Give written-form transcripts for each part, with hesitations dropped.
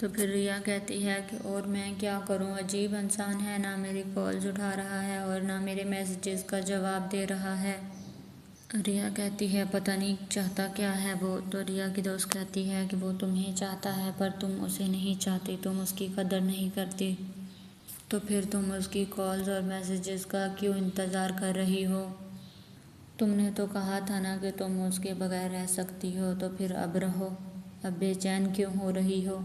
تو پھر ریا کہتی ہے کہ اور میں کیا کروں، عجیب انسان ہے، نہ میری کالز اٹھا رہا ہے اور نہ میرے میسیجز کا جواب دے رہا ہے۔ ریا کہتی ہے پتہ نہیں چاہتا کیا ہے وہ۔ تو ریا کی دوست کہتی ہے کہ وہ تمہیں چاہتا ہے پر تم اسے نہیں چاہتی، تم اس کی قدر نہیں کرتی، تو پھر تم اس کی کالز اور میسیجز کا کیوں انتظار کر رہی ہو؟ تم نے تو کہا تھا نا کہ تم اس کے بغیر رہ سکتی ہو، تو پھر اب رہو، اب بے چین کیوں ہو رہی ہو؟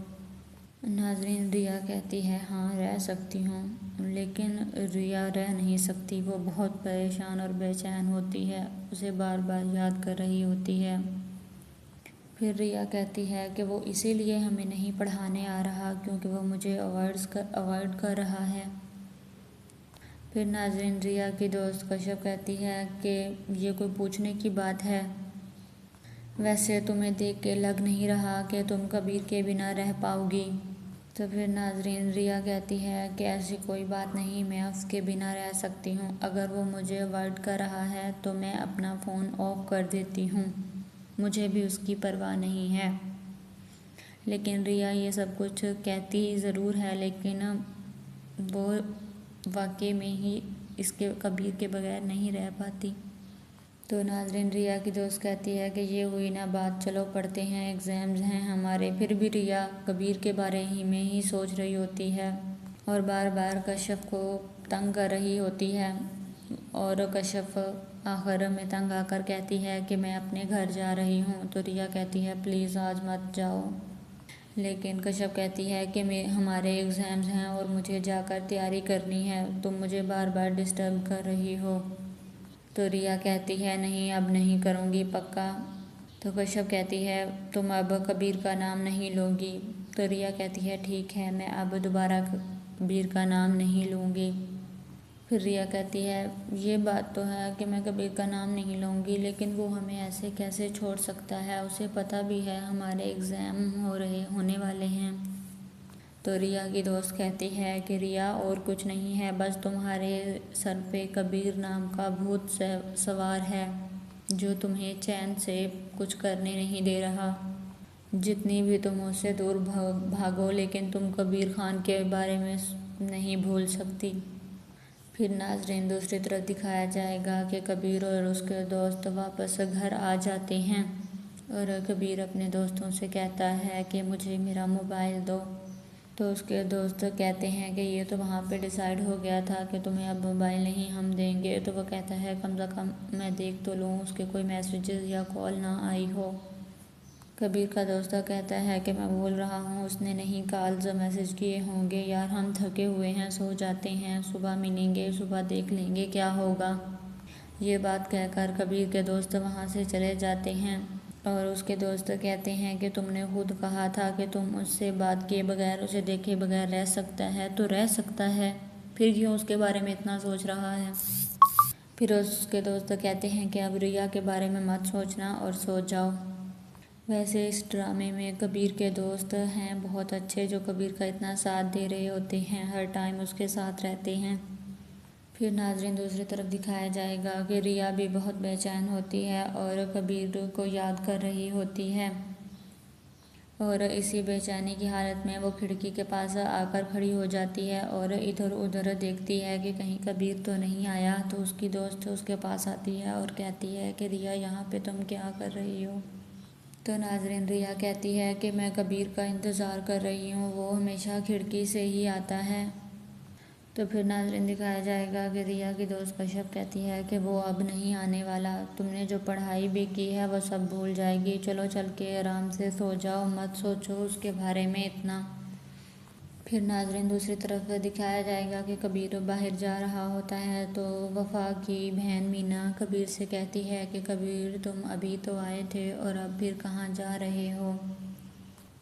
ناظرین، ریا کہتی ہے ہاں رہ سکتی ہوں، لیکن ریا رہ نہیں سکتی، وہ بہت پریشان اور بے چین ہوتی ہے، اسے بار بار یاد کر رہی ہوتی ہے۔ پھر ریا کہتی ہے کہ وہ اسی لیے ہمیں نہیں پڑھانے آ رہا کیونکہ وہ مجھے اوائڈ کر رہا ہے۔ پھر ناظرین، ریا کی دوست کشف کہتی ہے کہ یہ کوئی پوچھنے کی بات ہے، ویسے تمہیں دیکھ کے لگ نہیں رہا کہ تم کبیر کے بنا رہ پاؤ گی۔ تو پھر ناظرین، ریا کہتی ہے کہ ایسی کوئی بات نہیں، میں اس کے بنا رہ سکتی ہوں، اگر وہ مجھے اوائڈ کر رہا ہے تو میں اپنا فون آف کر دیتی ہوں، مجھے بھی اس کی پرواہ نہیں ہے۔ لیکن ریا یہ سب کچھ کہتی ضرور ہے لیکن وہ واقعے میں ہی اس کے کبیر کے بغیر نہیں رہ پاتی۔ تو ناظرین، ریا کی دوست کہتی ہے کہ یہ ہوئی نا بات، چلو پڑھتے ہیں، ایگزامز ہیں ہمارے۔ پھر بھی ریا کبیر کے بارے میں ہی سوچ رہی ہوتی ہے اور بار بار کشف کو تنگ کر رہی ہوتی ہے، اور کشف آخر میں تنگ آ کر کہتی ہے کہ میں اپنے گھر جا رہی ہوں۔ تو ریا کہتی ہے پلیز آج مت جاؤ، لیکن کشف کہتی ہے کہ ہمارے ایگزامز ہیں اور مجھے جا کر تیاری کرنی ہے، تم مجھے بار بار ڈسٹرب کر رہی ہو۔ تو ریا کہتی ہے نہیں، اب نہیں کروں گی پکا۔ تو کشف کہتی ہے تم اب کبیر کا نام نہیں لو گی۔ تو ریا کہتی ہے ٹھیک ہے، میں اب دوبارہ کبیر کا نام نہیں لوں گی۔ پھر ریا کہتی ہے یہ بات تو ہے کہ میں کبیر کا نام نہیں لوں گی، لیکن وہ ہمیں ایسے کیسے چھوڑ سکتا ہے، اسے پتہ بھی ہے ہمارے ایگزام ہونے والے ہیں۔ تو ریا کی دوست کہتی ہے کہ ریا اور کچھ نہیں ہے، بس تمہارے سر پہ کبیر نام کا بھوت سوار ہے جو تمہیں چین سے کچھ کرنے نہیں دے رہا، جتنی بھی تم اس سے دور بھاگو لیکن تم کبیر خان کے بارے میں نہیں بھول سکتی۔ پھر ناظرین، دوسری طرف دکھایا جائے گا کہ کبیر اور اس کے دوست واپس گھر آ جاتے ہیں اور کبیر اپنے دوستوں سے کہتا ہے کہ مجھے میرا موبائل دو۔ تو اس کے دوست کہتے ہیں کہ یہ تو وہاں پہ ڈیسائیڈ ہو گیا تھا کہ تمہیں اب موبائل نہیں ہم دیں گے۔ تو وہ کہتا ہے کم سے کم میں دیکھ تو لوں اس کے کوئی میسیجز یا کال نہ آئی ہو۔ کبیر کا دوست کہتا ہے کہ میں بول رہا ہوں اس نے نہیں کالز میسیج کیے ہوں گے، یار ہم تھکے ہوئے ہیں، سو جاتے ہیں، صبح ملیں گے، صبح دیکھ لیں گے کیا ہوگا۔ یہ بات کہہ کر کبیر کے دوست وہاں سے چلے جاتے ہیں اور اس کے دوست کہتے ہیں کہ تم نے خود کہا تھا کہ تم اس سے بات کیے بغیر، اسے دیکھے بغیر رہ سکتا ہے، تو رہ سکتا ہے، پھر کیوں اس کے بارے میں اتنا سوچ رہا ہے؟ پھر اس کے دوست کہتے ہیں کہ اب ریا کے بارے میں مت سوچنا اور سو جاؤ۔ ویسے اس ڈرامے میں کبیر کے دوست ہیں بہت اچھے، جو کبیر کا اتنا ساتھ دے رہے ہوتے ہیں، ہر ٹائم اس کے ساتھ رہتے ہیں۔ پھر ناظرین، دوسری طرف دکھایا جائے گا کہ ریا بھی بہت بے چین ہوتی ہے اور کبیر کو یاد کر رہی ہوتی ہے، اور اسی بے چینی کی حالت میں وہ کھڑکی کے پاس آ کر کھڑی ہو جاتی ہے اور ادھر ادھر دیکھتی ہے کہ کہیں کبیر تو نہیں آیا۔ تو اس کی دوست اس کے پاس آتی ہے اور کہتی ہے کہ ریا یہاں پہ تم کیا کر رہی ہو؟ تو ناظرین، ریا کہتی ہے کہ میں کبیر کا انتظار کر رہی ہوں، وہ ہمیشہ کھڑکی سے ہی آتا ہے۔ تو پھر ناظرین، دکھایا جائے گا کہ ریا کی دوست کشف کہتی ہے کہ وہ اب نہیں آنے والا، تم نے جو پڑھائی بھی کی ہے وہ سب بھول جائے گی، چلو چل کے آرام سے سو جاؤ، مت سوچو اس کے بارے میں اتنا۔ پھر ناظرین، دوسری طرف دکھایا جائے گا کہ کبیر باہر جا رہا ہوتا ہے تو وفا کی بہن مینا کبیر سے کہتی ہے کہ کبیر تم ابھی تو آئے تھے اور اب پھر کہاں جا رہے ہو؟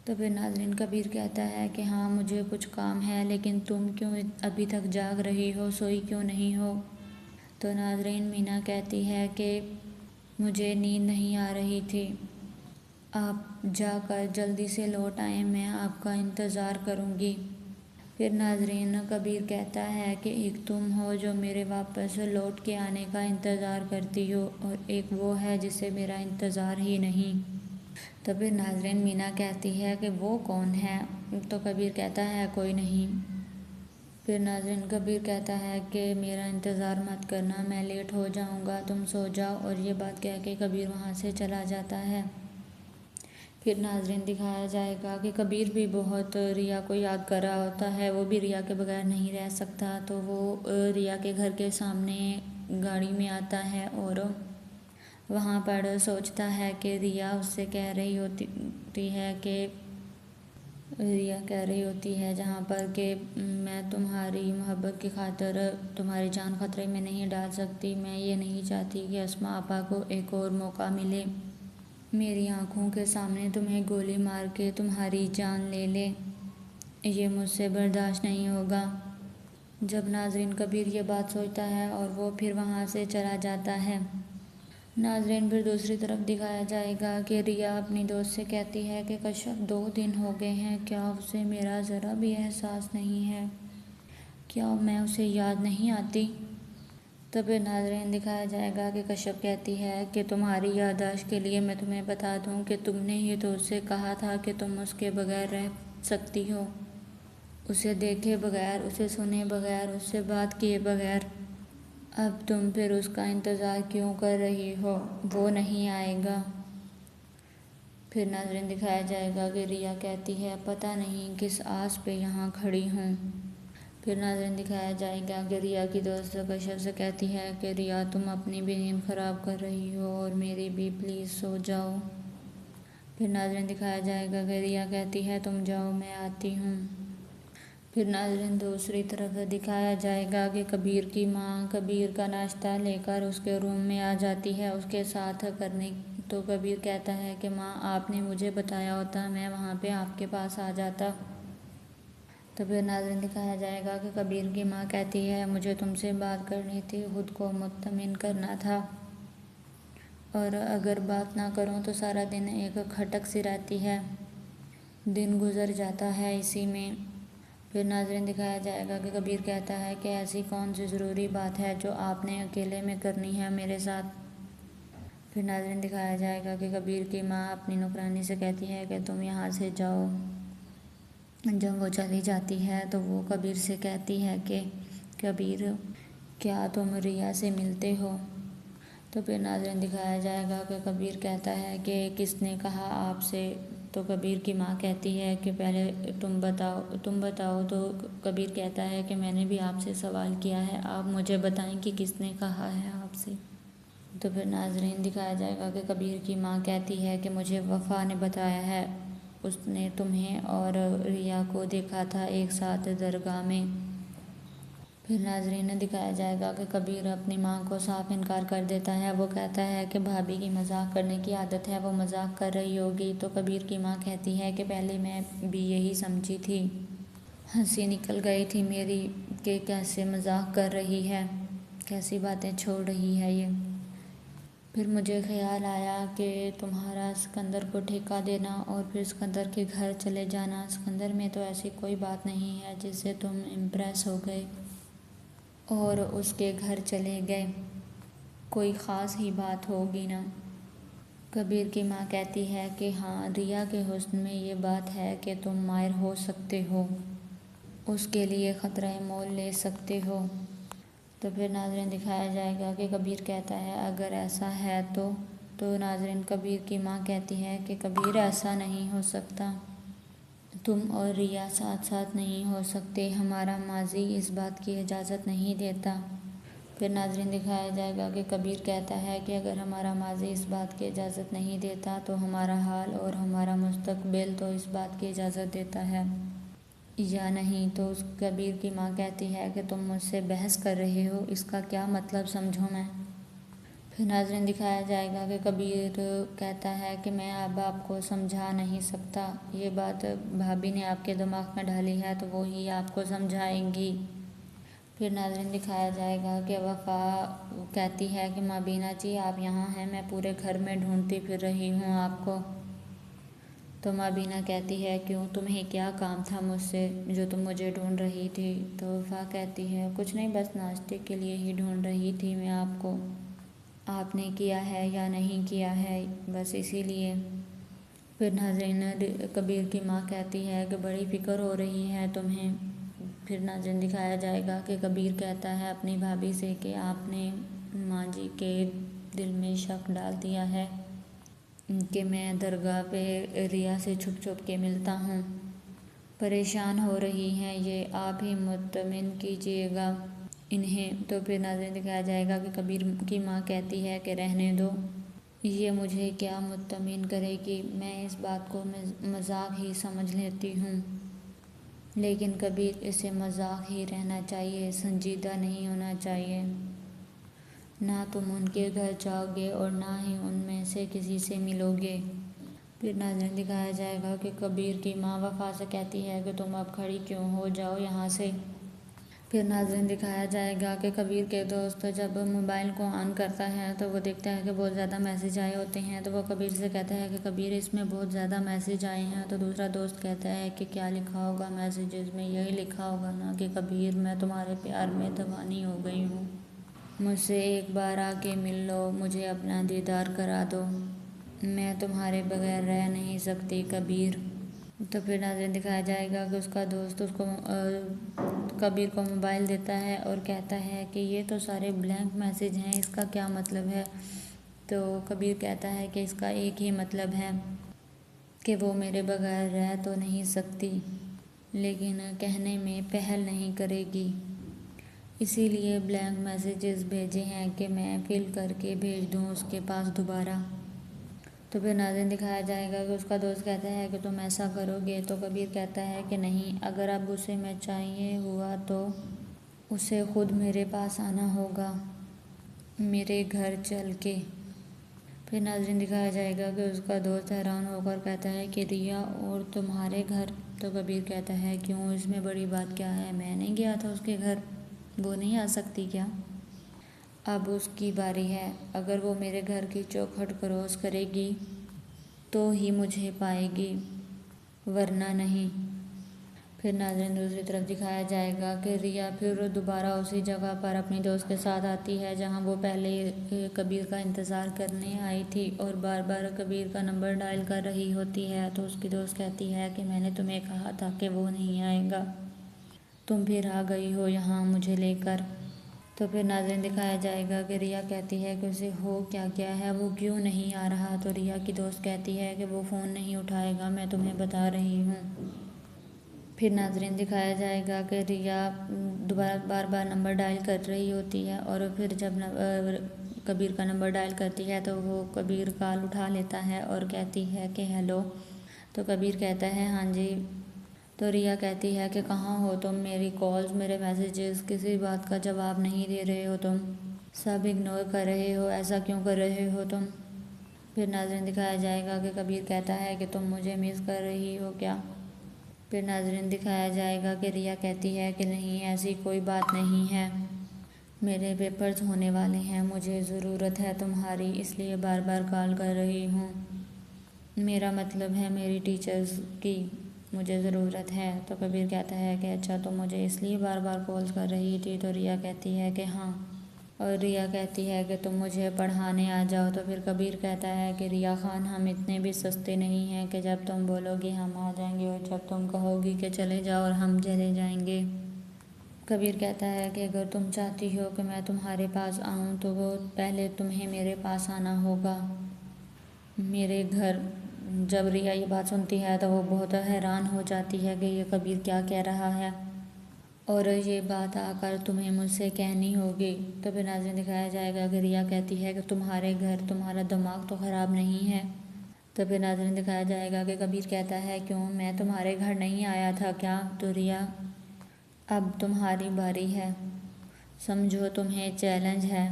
تو پھر ناظرین، کبیر کہتا ہے کہ ہاں مجھے کچھ کام ہے، لیکن تم کیوں ابھی تک جاگ رہی ہو، سوئی کیوں نہیں ہو؟ تو ناظرین، مینا کہتی ہے کہ مجھے نیند نہیں آ رہی تھی، آپ جا کر جلدی سے لوٹ آئیں، میں آپ کا انتظار کروں گی۔ پھر ناظرین، کبیر کہتا ہے کہ ایک تم ہو جو میرے واپس لوٹ کے آنے کا انتظار کرتی ہو، اور ایک وہ ہے جسے میرا انتظار ہی نہیں۔ تو پھر ناظرین مینا کہتی ہے کہ وہ کون ہے؟ تو کبیر کہتا ہے کوئی نہیں۔ پھر ناظرین کبیر کہتا ہے کہ میرا انتظار مت کرنا، میں لیٹ ہو جاؤں گا، تم سو جاؤ، اور یہ بات کہہ کے کبیر وہاں سے چلا جاتا ہے۔ پھر ناظرین دکھایا جائے گا کہ کبیر بھی بہت ریا کو یاد کر رہا ہوتا ہے، وہ بھی ریا کے بغیر نہیں رہ سکتا، تو وہ ریا کے گھر کے سامنے گاڑی میں آتا ہے اور وہاں پر سوچتا ہے کہ ریا اس سے کہہ رہی ہوتی ہے جہاں پر کہ میں تمہاری محبت کی خاطر تمہاری جان خطرے میں نہیں ڈال سکتی، میں یہ نہیں چاہتی کہ اسماء آپا کو ایک اور موقع ملے، میری آنکھوں کے سامنے تمہیں گولی مار کے تمہاری جان لے لے، یہ مجھ سے برداشت نہیں ہوگا۔ جب ناظرین کبیر یہ بات سوچتا ہے اور وہ پھر وہاں سے چلا جاتا ہے۔ ناظرین پھر دوسری طرف دکھایا جائے گا کہ ریا اپنی دوست سے کہتی ہے کہ کشف 2 دن ہو گئے ہیں، کیا اسے میرا ذرا بھی احساس نہیں ہے؟ کیا میں اسے یاد نہیں آتی؟ تو پھر ناظرین دکھایا جائے گا کہ کشف کہتی ہے کہ تمہاری یادداشت کے لیے میں تمہیں بتا دوں کہ تم نے ہی تو اس سے کہا تھا کہ تم اس کے بغیر رہ سکتی ہو، اسے دیکھے بغیر، اسے سنے بغیر، اس سے بات کیے بغیر۔ اب تم پھر اس کا انتظار کیوں کر رہی ہو؟ وہ نہیں آئے گا۔ پھر ناظرین دکھایا جائے گا کہ ریا کہتی ہے پتہ نہیں کس آس پہ یہاں کھڑی ہوں۔ پھر ناظرین دکھایا جائے گا کہ ریا کی دوست کشف سے کہتی ہے کہ ریا تم اپنی بھی نیند خراب کر رہی ہو اور میری بھی، پلیز سو جاؤ۔ پھر ناظرین دکھایا جائے گا کہ ریا کہتی ہے تم جاؤ میں آتی ہوں۔ پھر ناظرین دوسری طرف دکھایا جائے گا کہ کبیر کی ماں کبیر کا ناشتہ لے کر اس کے روم میں آ جاتی ہے اس کے ساتھ کرنے، تو کبیر کہتا ہے کہ ماں آپ نے مجھے بتایا ہوتا میں وہاں پہ آپ کے پاس آ جاتا۔ تو پھر ناظرین دکھایا جائے گا کہ کبیر کی ماں کہتی ہے مجھے تم سے بات کرنی تھی، خود کو مطمئن کرنا تھا، اور اگر بات نہ کروں تو سارا دن ایک کھٹک سی رہتی ہے، دن گزر جاتا ہے اسی میں۔ پھر ناظرین دکھایا جائے گا کہ کبیر کہتا ہے کہ ایسی کون سی ضروری بات ہے جو آپ نے اکیلے میں کرنی ہے میرے ساتھ؟ پھر ناظرین دکھایا جائے گا کہ کبیر کی ماں اپنی نوکرانی سے کہتی ہے کہ تم یہاں سے جاؤ۔ جب وہ چلی جاتی ہے تو وہ کبیر سے کہتی ہے کہ کبیر کیا تم ریا سے ملتے ہو؟ تو پھر ناظرین دکھایا جائے گا کہ کبیر کہتا ہے کہ کس نے کہا آپ سے؟ تو کبیر کی ماں کہتی ہے کہ پہلے تم بتاؤ۔ تو کبیر کہتا ہے کہ میں نے بھی آپ سے سوال کیا ہے، آپ مجھے بتائیں کہ کس نے کہا ہے آپ سے؟ تو پھر ناظرین دکھایا جائے گا کہ کبیر کی ماں کہتی ہے کہ مجھے وفا نے بتایا ہے، اس نے تمہیں اور ریا کو دیکھا تھا ایک ساتھ درگاہ میں۔ پھر ناظرین دکھایا جائے گا کہ کبیر اپنی ماں کو صاف انکار کر دیتا ہے، وہ کہتا ہے کہ بھابھی کی مذاق کرنے کی عادت ہے، وہ مذاق کر رہی ہوگی۔ تو کبیر کی ماں کہتی ہے کہ پہلے میں بھی یہی سمجھی تھی، ہنسی نکل گئی تھی میری کہ کیسے مذاق کر رہی ہے، کیسی باتیں چھوڑ رہی ہے یہ۔ پھر مجھے خیال آیا کہ تمہارا سکندر کو ٹھیکہ دینا اور پھر سکندر کے گھر چلے جانا، سکندر میں تو ایسی کوئی بات نہیں ہے جس سے تم امپریس ہو گئے اور اس کے گھر چلے گئے، کوئی خاص ہی بات ہوگی نا؟ کبیر کی ماں کہتی ہے کہ ہاں، ریا کے حسن میں یہ بات ہے کہ تم مائر ہو سکتے ہو، اس کے لیے خطرہ مول لے سکتے ہو۔ تو پھر ناظرین دکھایا جائے گا کہ کبیر کہتا ہے اگر ایسا ہے تو ناظرین کبیر کی ماں کہتی ہے کہ کبیر ایسا نہیں ہو سکتا، تم اور ریا ساتھ ساتھ نہیں ہو سکتے، ہمارا ماضی اس بات کی اجازت نہیں دیتا۔ پھر ناظرین دکھایا جائے گا کہ کبیر کہتا ہے کہ اگر ہمارا ماضی اس بات کی اجازت نہیں دیتا تو ہمارا حال اور ہمارا مستقبل تو اس بات کی اجازت دیتا ہے یا نہیں؟ تو اس کبیر کی ماں کہتی ہے کہ تم مجھ سے بحث کر رہے ہو، اس کا کیا مطلب سمجھوں میں؟ پھر ناظرین دکھایا جائے گا کہ کبیر کہتا ہے کہ میں اب آپ کو سمجھا نہیں سکتا، یہ بات بھابھی نے آپ کے دماغ میں ڈالی ہے تو وہی آپ کو سمجھائیں گی۔ پھر ناظرین دکھایا جائے گا کہ وفا کہتی ہے کہ ماں بینا جی آپ یہاں ہیں، میں پورے گھر میں ڈھونڈتی پھر رہی ہوں آپ کو۔ تو ماں بینا کہتی ہے کیوں، تمہیں کیا کام تھا مجھ سے جو تم مجھے ڈھونڈ رہی تھی؟ تو وفا کہتی ہے کچھ نہیں، بس ناشتے کے لیے ہی ڈھونڈ رہی تھی میں آپ نے کیا ہے یا نہیں کیا ہے، بس اسی لیے۔ پھر ناظرین کبیر کی ماں کہتی ہے کہ بڑی فکر ہو رہی ہے تمہیں۔ پھر ناظرین دکھایا جائے گا کہ کبیر کہتا ہے اپنی بھابھی سے کہ آپ نے ماں جی کے دل میں شک ڈال دیا ہے کہ میں درگاہ پہ ریا سے چھپ چھپ کے ملتا ہوں، پریشان ہو رہی ہیں یہ، آپ ہی مطمئن کیجیے گا انہیں۔ تو پھر ناظرین دکھایا جائے گا کہ کبیر کی ماں کہتی ہے کہ رہنے دو، یہ مجھے کیا مطمئن کرے گی، میں اس بات کو مذاق ہی سمجھ لیتی ہوں، لیکن کبیر اسے مذاق ہی رہنا چاہیے، سنجیدہ نہیں ہونا چاہیے۔ نہ تم ان کے گھر جاؤ گے اور نہ ہی ان میں سے کسی سے ملو گے۔ پھر ناظرین دکھایا جائے گا کہ کبیر کی ماں وفا سے کہتی ہے کہ تم اب کھڑی کیوں ہو، جاؤ یہاں سے۔ پھر ناظرین دکھایا جائے گا کہ کبیر کے دوست جب موبائل کو آن کرتا ہے تو وہ دیکھتا ہے کہ بہت زیادہ میسیج آئے ہوتے ہیں، تو وہ کبیر سے کہتا ہے کہ کبیر اس میں بہت زیادہ میسیج آئے ہیں۔ تو دوسرا دوست کہتا ہے کہ کیا لکھا ہوگا میسیجز میں، یہی لکھا ہوگا نا کہ کبیر میں تمہارے پیار میں دیوانی ہو گئی ہوں، مجھ سے ایک بار آ کے مل لو، مجھے اپنا دیدار کرا دو، میں تمہارے بغیر رہ نہیں سکتی کبیر۔ تو پھر ناظرین دکھایا جائے گا کہ اس کا دوست اس کو کبیر کو موبائل دیتا ہے اور کہتا ہے کہ یہ تو سارے بلینک میسیج ہیں، اس کا کیا مطلب ہے؟ تو کبیر کہتا ہے کہ اس کا ایک ہی مطلب ہے کہ وہ میرے بغیر رہ تو نہیں سکتی، لیکن کہنے میں پہل نہیں کرے گی، اسی لیے بلینک میسیجز بھیجے ہیں کہ میں فل کر کے بھیج دوں اس کے پاس دوبارہ۔ تو پھر ناظرین دکھایا جائے گا کہ اس کا دوست کہتا ہے کہ تم ایسا کرو گے؟ تو کبیر کہتا ہے کہ نہیں، اگر اب اسے میں چاہیے ہوا تو اسے خود میرے پاس آنا ہوگا، میرے گھر چل کے۔ پھر ناظرین دکھایا جائے گا کہ اس کا دوست حیران ہو کر کہتا ہے کہ ریا اور تمہارے گھر؟ تو کبیر کہتا ہے کیوں، اس میں بڑی بات کیا ہے، میں نہیں گیا تھا اس کے گھر، وہ نہیں آ سکتی کیا؟ اب اس کی باری ہے، اگر وہ میرے گھر کی چوکھٹ کراس کرے گی تو ہی مجھے پائے گی، ورنہ نہیں۔ پھر ناظرین دوسری طرف دکھایا جائے گا کہ ریا پھر دوبارہ اسی جگہ پر اپنی دوست کے ساتھ آتی ہے جہاں وہ پہلے کبیر کا انتظار کرنے آئی تھی، اور بار بار کبیر کا نمبر ڈائل کر رہی ہوتی ہے۔ تو اس کی دوست کہتی ہے کہ میں نے تمہیں کہا تھا کہ وہ نہیں آئے گا، تم پھر آ گئی ہو یہاں مجھے لے کر۔ تو پھر ناظرین دکھایا جائے گا کہ ریا کہتی ہے کہ اسے ہو کیا گیا ہے، وہ کیوں نہیں آ رہا؟ تو ریا کی دوست کہتی ہے کہ وہ فون نہیں اٹھائے گا، میں تمہیں بتا رہی ہوں۔ پھر ناظرین دکھایا جائے گا کہ ریا دوبارہ بار بار نمبر ڈائل کر رہی ہوتی ہے، اور پھر جب کبیر کا نمبر ڈائل کرتی ہے تو وہ کبیر کال اٹھا لیتا ہے اور کہتی ہے کہ ہیلو۔ تو کبیر کہتا ہے ہاں جی۔ تو ریا کہتی ہے کہ کہاں ہو تم، میری کالز، میرے میسیجز، کسی بات کا جواب نہیں دے رہے ہو تم، سب اگنور کر رہے ہو، ایسا کیوں کر رہے ہو تم؟ پھر ناظرین دکھایا جائے گا کہ کبیر کہتا ہے کہ تم مجھے مس کر رہی ہو کیا؟ پھر ناظرین دکھایا جائے گا کہ ریا کہتی ہے کہ نہیں، ایسی کوئی بات نہیں ہے، میرے پیپرز ہونے والے ہیں، مجھے ضرورت ہے تمہاری، اس لیے بار بار کال کر رہی ہوں، میرا مطلب ہے میری ٹیچرز کی، مجھے ضرورت ہے۔ تو کبیر کہتا ہے کہ اچھا تم مجھے اس لیے بار بار کالز کر رہی تھی؟ تو ریا کہتی ہے کہ ہاں، اور ریا کہتی ہے کہ تم مجھے پڑھانے آ جاؤ۔ تو پھر کبیر کہتا ہے کہ ریا خان، ہم اتنے بھی سستے نہیں ہیں کہ جب تم بولو گی ہم آ جائیں گے، اور جب تم کہو گی کہ چلے جاؤ اور ہم چلے جائیں گے۔ کبیر کہتا ہے کہ اگر تم چاہتی ہو کہ میں تمہارے پاس آؤں تو وہ پہلے تمہیں میرے پاس آنا ہوگا، میرے گھر۔ جب ریا یہ بات سنتی ہے تو وہ بہت حیران ہو جاتی ہے کہ یہ کبیر کیا کہہ رہا ہے، اور یہ بات آ کر تمہیں مجھ سے کہنی ہوگی۔ تو پھر ناظرین دکھایا جائے گا کہ ریا کہتی ہے کہ تمہارے گھر، تمہارا دماغ تو خراب نہیں ہے؟ تو پھر ناظرین دکھایا جائے گا کہ کبیر کہتا ہے کیوں، میں تمہارے گھر نہیں آیا تھا کیا؟ تو ریا، اب تمہاری باری ہے، سمجھو تمہیں چیلنج ہے،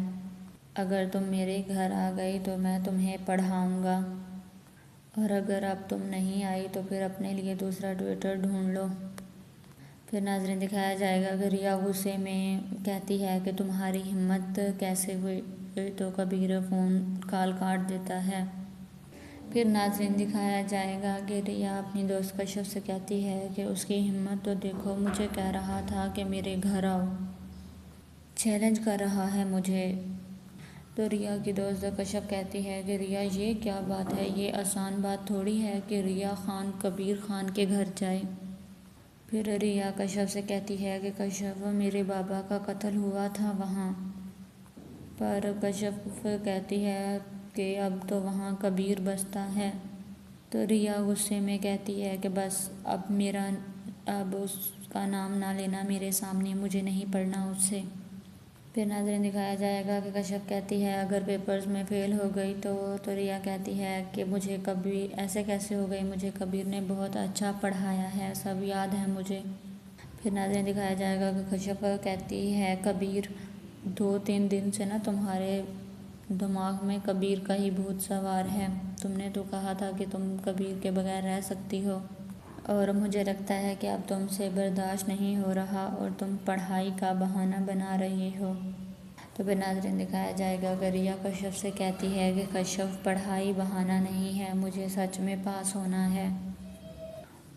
اگر تم میرے گھر آ گئی تو میں تمہیں پڑھاؤں گا، اور اگر اب تم نہیں آئی تو پھر اپنے لیے دوسرا ٹیوٹر ڈھونڈ لو۔ پھر ناظرین دکھایا جائے گا کہ ریا غصے میں کہتی ہے کہ تمہاری ہمت کیسے ہوئی؟ تو کبیر فون کال کاٹ دیتا ہے۔ پھر ناظرین دکھایا جائے گا کہ ریا اپنی دوست کشف سے کہتی ہے کہ اس کی ہمت تو دیکھو، مجھے کہہ رہا تھا کہ میرے گھر آؤ، چیلنج کر رہا ہے مجھے، تو ریا کی دوست کشف کہتی ہے کہ ریا یہ کیا بات ہے، یہ آسان بات تھوڑی ہے کہ ریا خان کبیر خان کے گھر جائے۔ پھر ریا کشف سے کہتی ہے کہ کشف میرے بابا کا قتل ہوا تھا وہاں، پر کشف کہتی ہے کہ اب تو وہاں کبیر بستا ہے۔ تو ریا غصے میں کہتی ہے کہ بس اب اس کا نام نہ لینا میرے سامنے، مجھے نہیں پڑھنا اس سے۔ پھر ناظرین دکھایا جائے گا کہ کشف کہتی ہے اگر پیپرز میں فیل ہو گئی تو ریا کہتی ہے کہ مجھے کبھی ایسے کیسے ہو گئی، مجھے کبیر نے بہت اچھا پڑھایا ہے، سب یاد ہے مجھے۔ پھر ناظرین دکھایا جائے گا کہ کشف کہتی ہے کبیر 2-3 دن سے نا تمہارے دماغ میں کبیر کا ہی بھوت سوار ہے، تم نے تو کہا تھا کہ تم کبیر کے بغیر رہ سکتی ہو، اور مجھے لگتا ہے کہ اب تم سے برداشت نہیں ہو رہا اور تم پڑھائی کا بہانہ بنا رہی ہو۔ تو پھر ناظرین دکھایا جائے گا کہ ریا کشف سے کہتی ہے کہ کشف پڑھائی بہانہ نہیں ہے، مجھے سچ میں پاس ہونا ہے،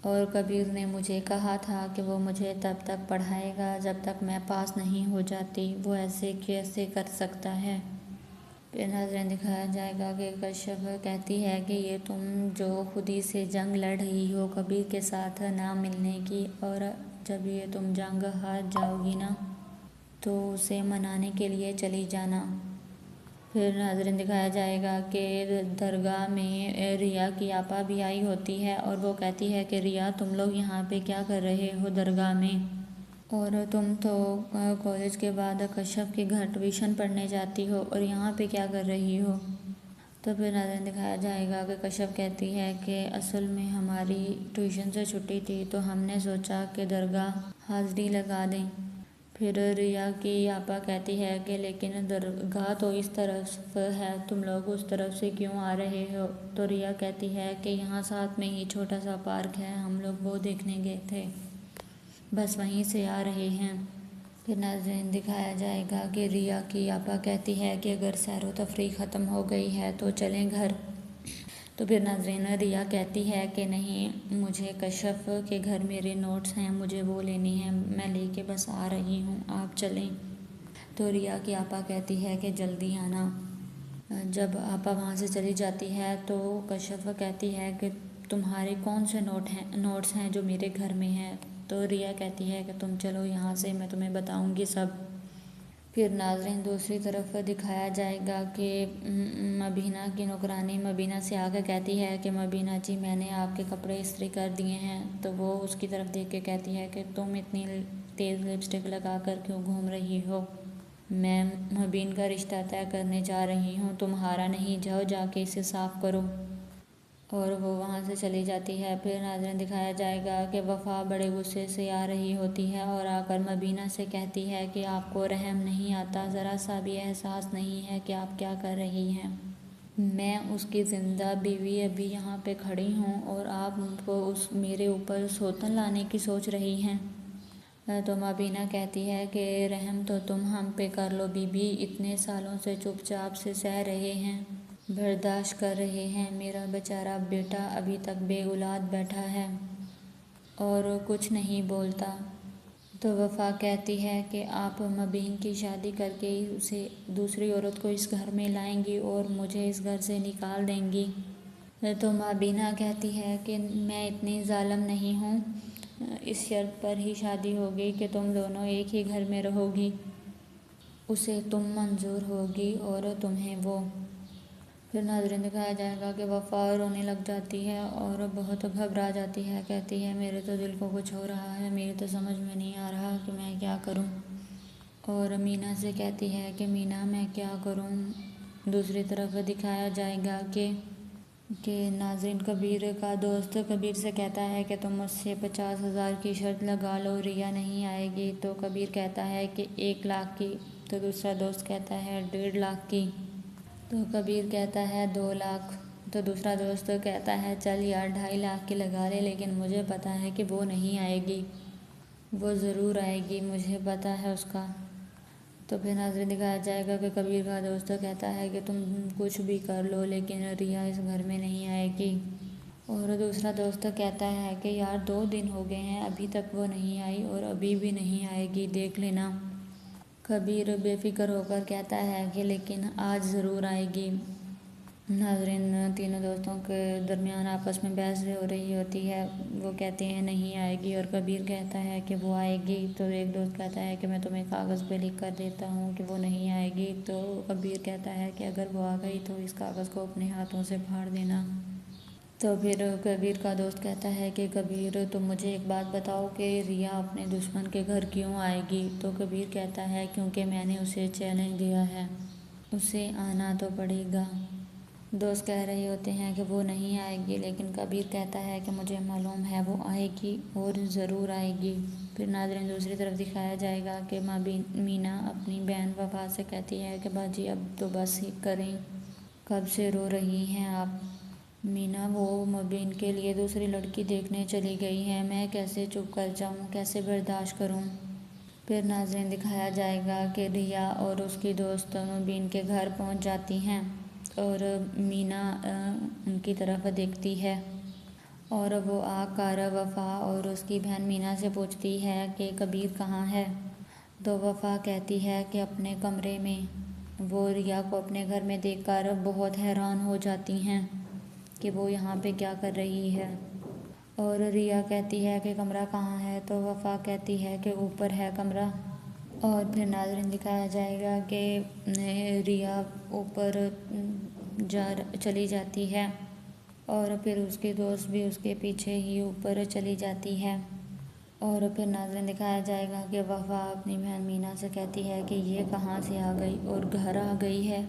اور کبیر نے مجھے کہا تھا کہ وہ مجھے تب تک پڑھائے گا جب تک میں پاس نہیں ہو جاتی، وہ ایسے کیسے کر سکتا ہے۔ پھر ناظرین دکھایا جائے گا کہ کشف کہتی ہے کہ یہ تم جو خودی سے جنگ لڑ رہی ہو کبیر کے ساتھ نہ ملنے کی، اور جب یہ تم جنگ ہار جاؤ گی نا تو اسے منانے کے لیے چلی جانا۔ پھر ناظرین دکھایا جائے گا کہ درگاہ میں ریا کی آپا بھی آئی ہوتی ہے اور وہ کہتی ہے کہ ریا تم لوگ یہاں پہ کیا کر رہے ہو درگاہ میں، اور تم تو کالج کے بعد کشف کے گھر ٹیوشن پڑھنے جاتی ہو اور یہاں پہ کیا کر رہی ہو۔ تو پھر ناظرین دکھایا جائے گا کہ کشف کہتی ہے کہ اصل میں ہماری ٹیوشن سے چھٹی تھی تو ہم نے سوچا کہ درگاہ حاضری لگا دیں۔ پھر ریا کی آپا کہتی ہے کہ لیکن درگاہ تو اس طرف ہے، تم لوگ اس طرف سے کیوں آ رہے ہو؟ تو ریا کہتی ہے کہ یہاں ساتھ میں ہی چھوٹا سا پارک ہے، ہم لوگ وہ دیکھنے گئے تھے، بس وہیں سے آ رہے ہیں۔ پھر ناظرین دکھایا جائے گا کہ ریا کی آپا کہتی ہے کہ اگر سیر و تفریح ختم ہو گئی ہے تو چلیں گھر۔ تو پھر ناظرین ریا کہتی ہے کہ نہیں، مجھے کشف کے گھر میرے نوٹس ہیں، مجھے وہ لینے ہیں، میں لے کے بس آ رہی ہوں، آپ چلیں۔ تو ریا کی آپا کہتی ہے کہ جلدی آنا۔ جب آپا وہاں سے چلی جاتی ہے تو کشف کہتی ہے کہ تمہارے کون سے نوٹس ہیں جو میرے گھر میں ہیں؟ تو ریا کہتی ہے کہ تم چلو یہاں سے، میں تمہیں بتاؤں گی سب۔ پھر ناظرین دوسری طرف دکھایا جائے گا کہ مبینہ کی نوکرانی مبینہ سے آ کے کہتی ہے کہ مبینہ جی میں نے آپ کے کپڑے استری کر دیے ہیں۔ تو وہ اس کی طرف دیکھ کے کہتی ہے کہ تم اتنی تیز لپسٹک لگا کر کیوں گھوم رہی ہو، میں مبین کا رشتہ طے کرنے جا رہی ہوں، تمہارا نہیں، جاؤ جا کے اسے صاف کرو، اور وہ وہاں سے چلی جاتی ہے۔ پھر ناظرین دکھایا جائے گا کہ وفا بڑے غصے سے آ رہی ہوتی ہے اور آ کر مبینہ سے کہتی ہے کہ آپ کو رحم نہیں آتا، ذرا سا بھی احساس نہیں ہے کہ آپ کیا کر رہی ہیں، میں اس کی زندہ بیوی ابھی یہاں پہ کھڑی ہوں اور آپ کو میرے اوپر سوتن لانے کی سوچ رہی ہیں۔ تو مبینہ کہتی ہے کہ رحم تو تم ہم پہ کر لو بی بی، اتنے سالوں سے چپ چاپ سے سہ رہے ہیں، برداشت کر رہے ہیں، میرا بیچارہ بیٹا ابھی تک بے اولاد بیٹھا ہے اور کچھ نہیں بولتا۔ تو وفا کہتی ہے کہ آپ مبین کی شادی کر کے اسے دوسری عورت کو اس گھر میں لائیں گی اور مجھے اس گھر سے نکال دیں گی۔ تو مبینہ کہتی ہے کہ میں اتنی ظالم نہیں ہوں، اس شرط پر ہی شادی ہوگی کہ تم دونوں ایک ہی گھر میں رہو گی، اسے تم منظور ہوگی اور تمہیں وہ۔ پھر ناظرین دکھایا جائے گا کہ وفا رونے لگ جاتی ہے اور بہت گھبرا جاتی ہے، کہتی ہے میرے تو دل کو کچھ ہو رہا ہے، میری تو سمجھ میں نہیں آ رہا کہ میں کیا کروں، اور مینا سے کہتی ہے کہ مینا میں کیا کروں۔ دوسری طرف دکھایا جائے گا کہ ناظرین کبیر کا دوست کبیر سے کہتا ہے کہ تم مجھ سے 50,000 کی شرط لگا لو، ریا نہیں آئے گی۔ تو کبیر کہتا ہے کہ 1 لاکھ کی، تو دوسرا دوست کہتا ہے 1.5 لاکھ کی، تو کبیر کہتا ہے 2 لاکھ، تو دوسرا دوست کہتا ہے چل یار 2.5 لاکھ کی لگا لے، لیکن مجھے پتا ہے کہ وہ نہیں آئے گی، وہ ضرور آئے گی، مجھے پتا ہے اس کا۔ تو پھر ناظرین دکھایا جائے گا کہ کبیر کا دوست کہتا ہے کہ تم کچھ بھی کر لو لیکن ریا اس گھر میں نہیں آئے گی، اور دوسرا دوست کہتا ہے کہ یار 2 دن ہو گئے ہیں ابھی تک وہ نہیں آئی اور ابھی بھی نہیں آئے گی، دیکھ لینا۔ کبیر بے فکر ہو کر کہتا ہے کہ لیکن آج ضرور آئے گی۔ ناظرین، تینوں دوستوں کے درمیان آپس میں بحث ہو رہی ہوتی ہے۔ وہ کہتے ہیں نہیں آئے گی، اور کبیر کہتا ہے کہ وہ آئے گی۔ تو ایک دوست کہتا ہے کہ میں تمہیں کاغذ پہ لکھ کر دیتا ہوں کہ وہ نہیں آئے گی۔ تو کبیر کہتا ہے کہ اگر وہ آ گئی تو اس کاغذ کو اپنے ہاتھوں سے پھاڑ دینا۔ تو پھر کبیر کا دوست کہتا ہے کہ کبیر تم مجھے ایک بات بتاؤ کہ ریا اپنے دشمن کے گھر کیوں آئے گی؟ تو کبیر کہتا ہے کیونکہ میں نے اسے چیلنج دیا ہے، اسے آنا تو پڑے گا۔ دوست کہہ رہے ہوتے ہیں کہ وہ نہیں آئے گی، لیکن کبیر کہتا ہے کہ مجھے معلوم ہے وہ آئے گی اور ضرور آئے گی۔ پھر ناظرین دوسری طرف دکھایا جائے گا کہ مینا اپنی بہن وفا سے کہتی ہے کہ باجی اب تو بس ہی کریں، کب سے رو رہی ہیں آپ؟ مینا وہ مبین کے لیے دوسری لڑکی دیکھنے چلی گئی ہیں، میں کیسے چپ کر جاؤں، کیسے برداشت کروں؟ پھر ناظرین دکھایا جائے گا کہ ریا اور اس کی دوست مبین کے گھر پہنچ جاتی ہیں اور مینا ان کی طرف دیکھتی ہے، اور وہ آ کر وفا اور اس کی بہن مینا سے پوچھتی ہے کہ کبیر کہاں ہے؟ تو وفا کہتی ہے کہ اپنے کمرے میں۔ وہ ریا کو اپنے گھر میں دیکھ کر بہت حیران ہو جاتی ہیں کہ وہ یہاں پہ کیا کر رہی ہے، اور ریا کہتی ہے کہ کمرہ کہاں ہے؟ تو وفا کہتی ہے کہ اوپر ہے کمرہ۔ اور پھر ناظرین دکھایا جائے گا کہ ریا اوپر چلی جاتی ہے، اور پھر اس کی دوست بھی اس کے پیچھے ہی اوپر چلی جاتی ہے۔ اور پھر ناظرین دکھایا جائے گا کہ وفا اپنی بہن مینا سے کہتی ہے کہ یہ کہاں سے آ گئی اور گھر آ گئی ہے؟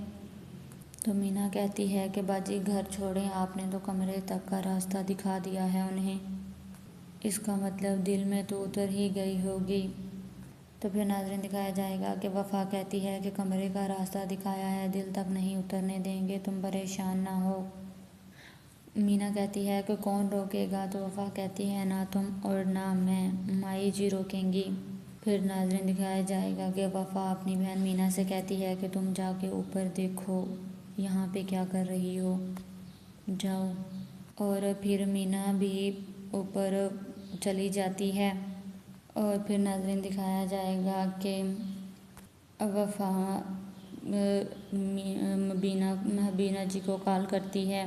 تو مینا کہتی ہے کہ باجی گھر چھوڑیں، آپ نے تو کمرے تک کا راستہ دکھا دیا ہے انہیں، اس کا مطلب دل میں تو اتر ہی گئی ہوگی۔ تو پھر ناظرین دکھایا جائے گا کہ وفا کہتی ہے کہ کمرے کا راستہ دکھایا ہے، دل تک نہیں اترنے دیں گے، تم پریشان نہ ہو۔ مینا کہتی ہے کہ کون روکے گا؟ تو وفا کہتی ہے نہ تم اور نہ میں، مائی جی روکیں گی۔ پھر ناظرین دکھایا جائے گا کہ وفا اپنی بہن مینا سے کہتی ہے کہ تم جا کے اوپر دیکھو، یہاں پہ کیا کر رہی ہو، جاؤ۔ اور پھر مینا بھی اوپر چلی جاتی ہے، اور پھر ناظرین دکھایا جائے گا کہ وفا مبینہ جی کو کال کرتی ہے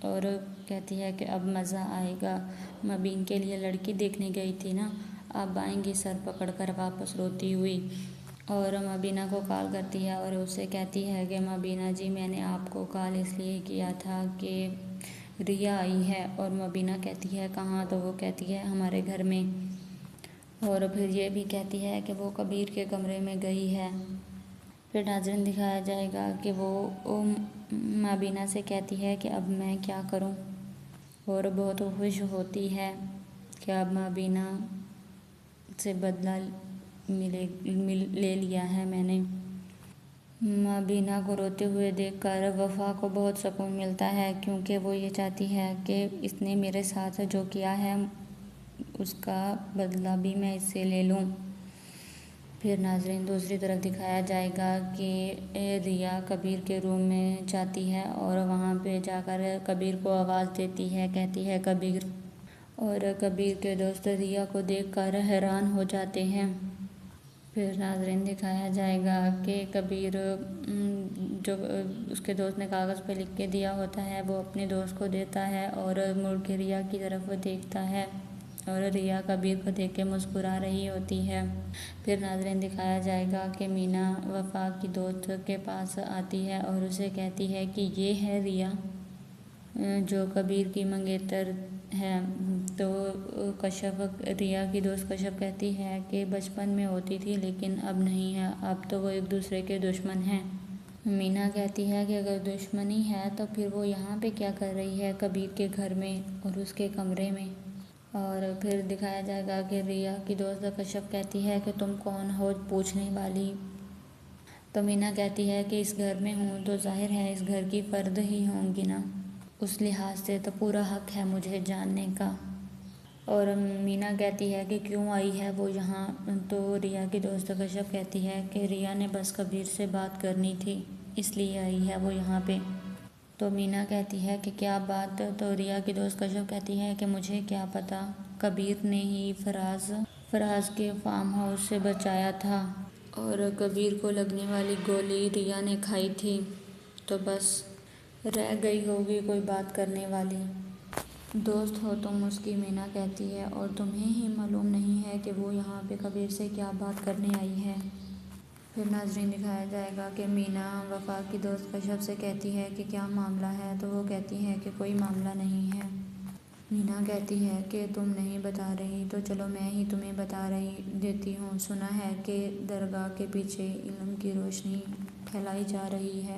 اور کہتی ہے کہ اب مزہ آئے گا، مبین کے لیے لڑکی دیکھنے گئی تھی نا، اب آئیں گی سر پکڑ کر واپس روتی ہوئی۔ اور مبینہ کو کال کرتی ہے اور اس سے کہتی ہے کہ مبینہ جی میں نے آپ کو کال اس لیے کیا تھا کہ ریا آئی ہے۔ اور مبینہ کہتی ہے کہاں؟ تو وہ کہتی ہے ہمارے گھر میں، اور پھر یہ بھی کہتی ہے کہ وہ کبیر کے کمرے میں گئی ہے۔ پھر ناظرین دکھایا جائے گا کہ وہ مبینہ سے کہتی ہے کہ اب میں کیا کروں، اور بہت خوش ہوتی ہے کہ اب مبینہ سے بدلہ لے لیا ہے میں نے۔ مبینہ کو روتے ہوئے دیکھ کر وفا کو بہت سکون ملتا ہے، کیونکہ وہ یہ چاہتی ہے کہ اس نے میرے ساتھ جو کیا ہے اس کا بدلہ بھی میں اس سے لے لوں۔ پھر ناظرین دوسری طرف دکھایا جائے گا کہ ریا کبیر کے روم میں جاتی ہے اور وہاں پہ جا کر کبیر کو آواز دیتی ہے، کہتی ہے کبیر، اور کبیر کے دوست ریا کو دیکھ کر حیران ہو جاتے ہیں۔ پھر ناظرین دکھایا جائے گا کہ کبیر جو اس کے دوست نے کاغذ پہ لکھ کے دیا ہوتا ہے وہ اپنے دوست کو دیتا ہے، اور مڑ کے ریا کی طرف دیکھتا ہے، اور ریا کبیر کو دیکھ کے مسکرا رہی ہوتی ہے۔ پھر ناظرین دکھایا جائے گا کہ مینا وفا کی دوست کے پاس آتی ہے اور اسے کہتی ہے کہ یہ ہے ریا جو کبیر کی منگیتر ہے۔ تو ریا کی دوست کشف کہتی ہے کہ بچپن میں ہوتی تھی لیکن اب نہیں ہے، اب تو وہ ایک دوسرے کے دشمن ہیں۔ مینا کہتی ہے کہ اگر دشمنی ہے تو پھر وہ یہاں پہ کیا کر رہی ہے کبیر کے گھر میں اور اس کے کمرے میں؟ اور پھر دکھایا جائے گا کہ ریا کی دوست کشف کہتی ہے کہ تم کون ہو پوچھنے والی؟ تو مینا کہتی ہے کہ اس گھر میں ہوں تو ظاہر ہے اس گھر کی فرد ہی ہوں گی نا، اس لحاظ سے تو پورا حق ہے مجھے جاننے کا۔ اور مینا کہتی ہے کہ کیوں آئی ہے وہ یہاں؟ تو ریا کی دوست کشف کہتی ہے کہ ریا نے بس کبیر سے بات کرنی تھی اس لیے آئی ہے وہ یہاں پہ۔ تو مینا کہتی ہے کہ کیا بات؟ تو ریا کی دوست کشف کہتی ہے کہ مجھے کیا پتا، کبیر نے ہی فراز کے فارم ہاؤس سے بچایا تھا۔ اور کبیر کو لگنے والی گولی ریا نے کھائی تھی تو بس رہ گئی ہوگی کوئی بات کرنے والی۔ دوست ہو تم، اس کی مینا کہتی ہے، اور تمہیں ہی معلوم نہیں ہے کہ وہ یہاں پہ کبیر سے کیا بات کرنے آئی ہے۔ پھر ناظرین دکھایا جائے گا کہ مینا وفا کی دوست کشف سے کہتی ہے کہ کیا معاملہ ہے، تو وہ کہتی ہے کہ کوئی معاملہ نہیں ہے۔ مینا کہتی ہے کہ تم نہیں بتا رہی تو چلو میں ہی تمہیں بتا دیتی ہوں۔ سنا ہے کہ درگاہ کے پیچھے علم کی روشنی پھیلائی جا رہی ہے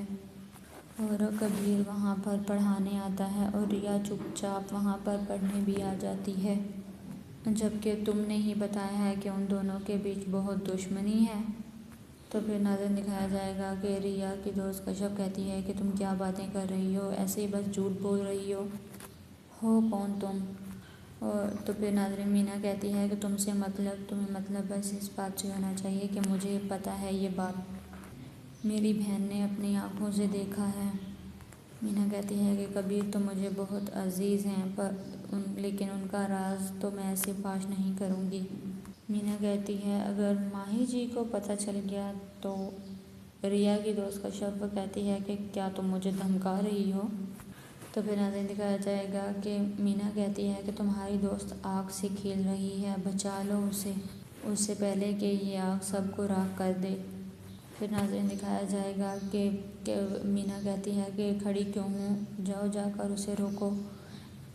اور کبیر وہاں پر پڑھانے آتا ہے اور ریا چپ چاپ وہاں پر پڑھنے بھی آ جاتی ہے، جبکہ تم نے ہی بتایا ہے کہ ان دونوں کے بیچ بہت دشمنی ہے۔ تو پھر ناظرین دکھایا جائے گا کہ ریا کی دوست کشف کہتی ہے کہ تم کیا باتیں کر رہی ہو، ایسے ہی بس جھوٹ بول رہی ہو کون تم؟ اور تو پھر ناظرین مینا کہتی ہے کہ تمہیں مطلب بس اس بات سے ہونا چاہیے کہ مجھے پتہ ہے یہ بات میری بہن نے اپنی آنکھوں سے دیکھا ہے۔ مینا کہتی ہے کہ کبیر تو مجھے بہت عزیز ہیں لیکن ان کا راز تو میں ایسے فاش نہیں کروں گی۔ مینا کہتی ہے اگر ماہی جی کو پتہ چل گیا تو؟ ریا کی دوست کشف کہتی ہے کہ کیا تم مجھے دھمکا رہی ہو؟ تو پھر ناظرین دکھایا جائے گا کہ مینا کہتی ہے کہ تمہاری دوست آگ سے کھیل رہی ہے، بچا لو اسے، اس سے پہلے کہ یہ آگ سب کو راکھ کر دے۔ پھر ناظرین دکھایا جائے گا کہ مینا کہتی ہے کہ کھڑی کیوں ہوں، جاؤ جا کر اسے روکو۔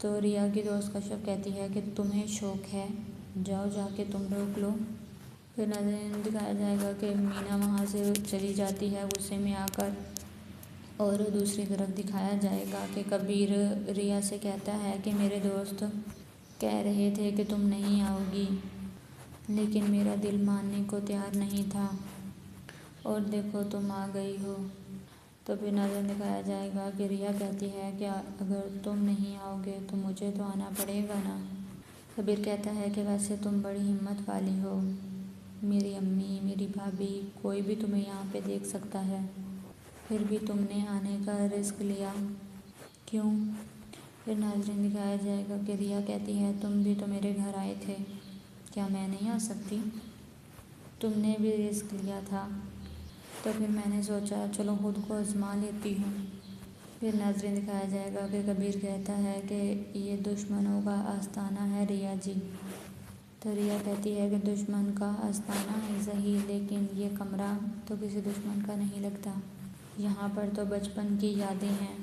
تو ریا کی دوست کشف کہتی ہے کہ تمہیں شوق ہے، جاؤ جا کے تم روک لو۔ پھر ناظرین دکھایا جائے گا کہ مینا وہاں سے چلی جاتی ہے غصے میں آ کر، اور دوسری طرف دکھایا جائے گا کہ کبیر ریا سے کہتا ہے کہ میرے دوست کہہ رہے تھے کہ تم نہیں آؤ گی، لیکن میرا دل ماننے کو تیار نہیں تھا، اور دیکھو تم آ گئی ہو۔ تو پھر ناظرین دکھایا جائے گا کہ ریا کہتی ہے کہ اگر تم نہیں آؤ گے تو مجھے تو آنا پڑے گا نا۔ کبیر کہتا ہے کہ ویسے تم بڑی ہمت والی ہو، میری امی، میری بھابھی، کوئی بھی تمہیں یہاں پہ دیکھ سکتا ہے، پھر بھی تم نے آنے کا رسک لیا، کیوں؟ پھر ناظرین دکھایا جائے گا کہ ریا کہتی ہے تم بھی تو میرے گھر آئے تھے، کیا میں نہیں آ سکتی؟ تم نے بھی رسک لیا تھا، تو پھر میں نے سوچا چلو خود کو آزما لیتی ہوں۔ پھر ناظرین دکھایا جائے گا کہ کبیر کہتا ہے کہ یہ دشمنوں کا آستانہ ہے ریا جی۔ تو ریا کہتی ہے کہ دشمن کا آستانہ ہے صحیح، لیکن یہ کمرہ تو کسی دشمن کا نہیں لگتا، یہاں پر تو بچپن کی یادیں ہیں۔